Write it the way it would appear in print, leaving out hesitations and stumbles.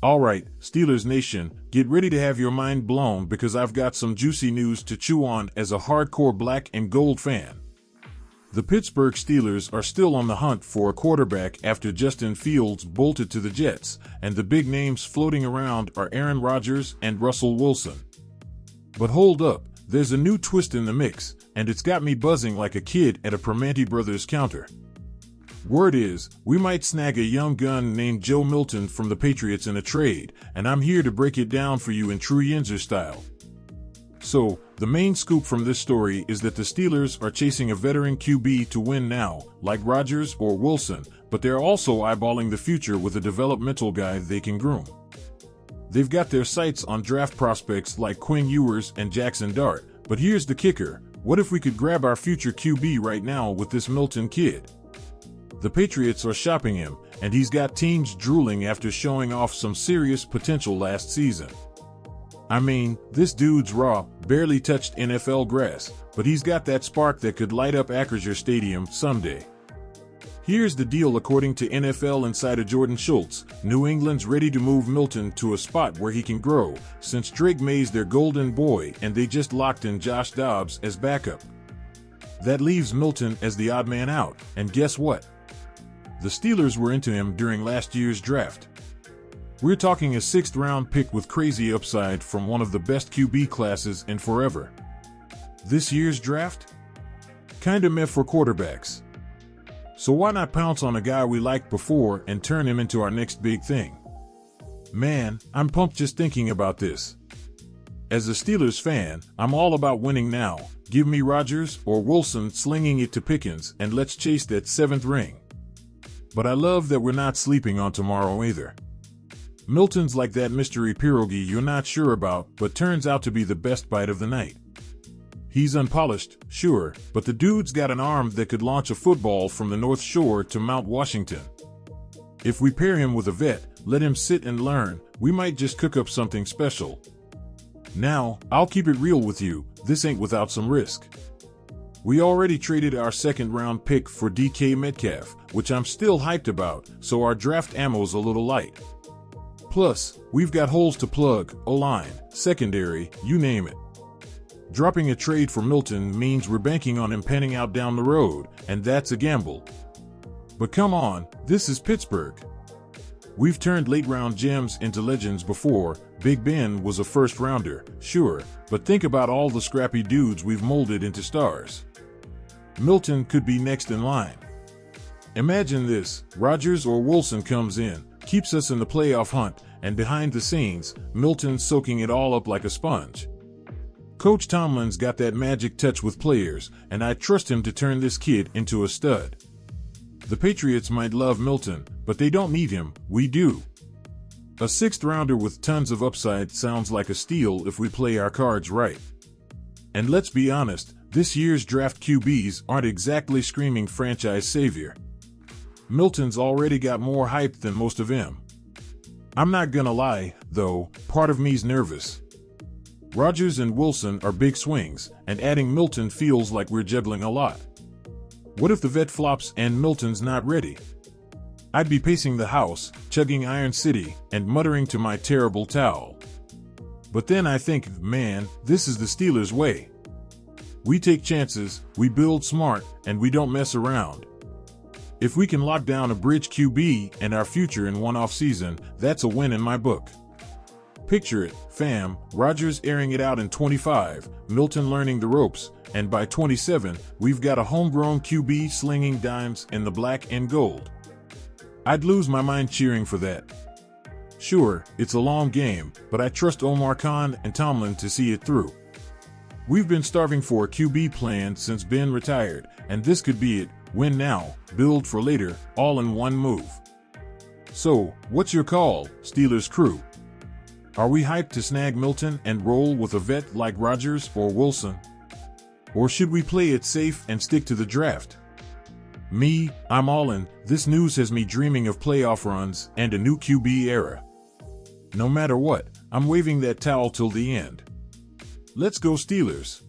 Alright, Steelers Nation, get ready to have your mind blown because I've got some juicy news to chew on as a hardcore black and gold fan. The Pittsburgh Steelers are still on the hunt for a quarterback after Justin Fields bolted to the Jets, and the big names floating around are Aaron Rodgers and Russell Wilson. But hold up, there's a new twist in the mix, and it's got me buzzing like a kid at a Primanti Brothers counter. Word is, we might snag a young gun named Joe Milton from the Patriots in a trade, and I'm here to break it down for you in true Yinzer style. So, the main scoop from this story is that the Steelers are chasing a veteran QB to win now, like Rodgers or Wilson, but they're also eyeballing the future with a developmental guy they can groom. They've got their sights on draft prospects like Quinn Ewers and Jackson Dart, but here's the kicker: what if we could grab our future QB right now with this Milton kid? The Patriots are shopping him, and he's got teams drooling after showing off some serious potential last season. I mean, this dude's raw, barely touched NFL grass, but he's got that spark that could light up Acrisure Stadium someday. Here's the deal: according to NFL insider Jordan Schultz, New England's ready to move Milton to a spot where he can grow, since Drake May's their golden boy and they just locked in Josh Dobbs as backup. That leaves Milton as the odd man out, and guess what? The Steelers were into him during last year's draft. We're talking a 6th-round pick with crazy upside from one of the best QB classes in forever. This year's draft? Kinda meh for quarterbacks. So why not pounce on a guy we liked before and turn him into our next big thing? Man, I'm pumped just thinking about this. As a Steelers fan, I'm all about winning now. Give me Rodgers or Wilson slinging it to Pickens, and let's chase that 7th ring. But I love that we're not sleeping on tomorrow either. Milton's like that mystery pierogi you're not sure about, but turns out to be the best bite of the night. He's unpolished, sure, but the dude's got an arm that could launch a football from the North Shore to Mount Washington. If we pair him with a vet, let him sit and learn, we might just cook up something special. Now, I'll keep it real with you, this ain't without some risk. We already traded our 2nd-round pick for DK Metcalf, which I'm still hyped about, so our draft ammo's a little light. Plus, we've got holes to plug: O-line, secondary, you name it. Dropping a trade for Milton means we're banking on him panning out down the road, and that's a gamble. But come on, this is Pittsburgh. We've turned late-round gems into legends before. Big Ben was a 1st-rounder, sure, but think about all the scrappy dudes we've molded into stars. Milton could be next in line. Imagine this: Rodgers or Wilson comes in, keeps us in the playoff hunt, and behind the scenes, Milton's soaking it all up like a sponge. Coach Tomlin's got that magic touch with players, and I trust him to turn this kid into a stud. The Patriots might love Milton, but they don't need him, we do. A 6th-rounder with tons of upside sounds like a steal if we play our cards right. And let's be honest, this year's draft QBs aren't exactly screaming franchise savior. Milton's already got more hype than most of them. I'm not gonna lie, though, part of me's nervous. Rodgers and Wilson are big swings, and adding Milton feels like we're juggling a lot. What if the vet flops and Milton's not ready? I'd be pacing the house, chugging Iron City, and muttering to my terrible towel. But then I think, man, this is the Steelers' way. We take chances, we build smart, and we don't mess around. If we can lock down a bridge QB and our future in one off-season, that's a win in my book. Picture it, fam: Rodgers airing it out in 25, Milton learning the ropes, and by 27, we've got a homegrown QB slinging dimes in the black and gold. I'd lose my mind cheering for that. Sure, it's a long game, but I trust Omar Khan and Tomlin to see it through. We've been starving for a QB plan since Ben retired, and this could be it: win now, build for later, all in one move. So, what's your call, Steelers crew? Are we hyped to snag Milton and roll with a vet like Rodgers or Wilson? Or should we play it safe and stick to the draft? Me, I'm all in. This news has me dreaming of playoff runs and a new QB era. No matter what, I'm waving that towel till the end. Let's go Steelers!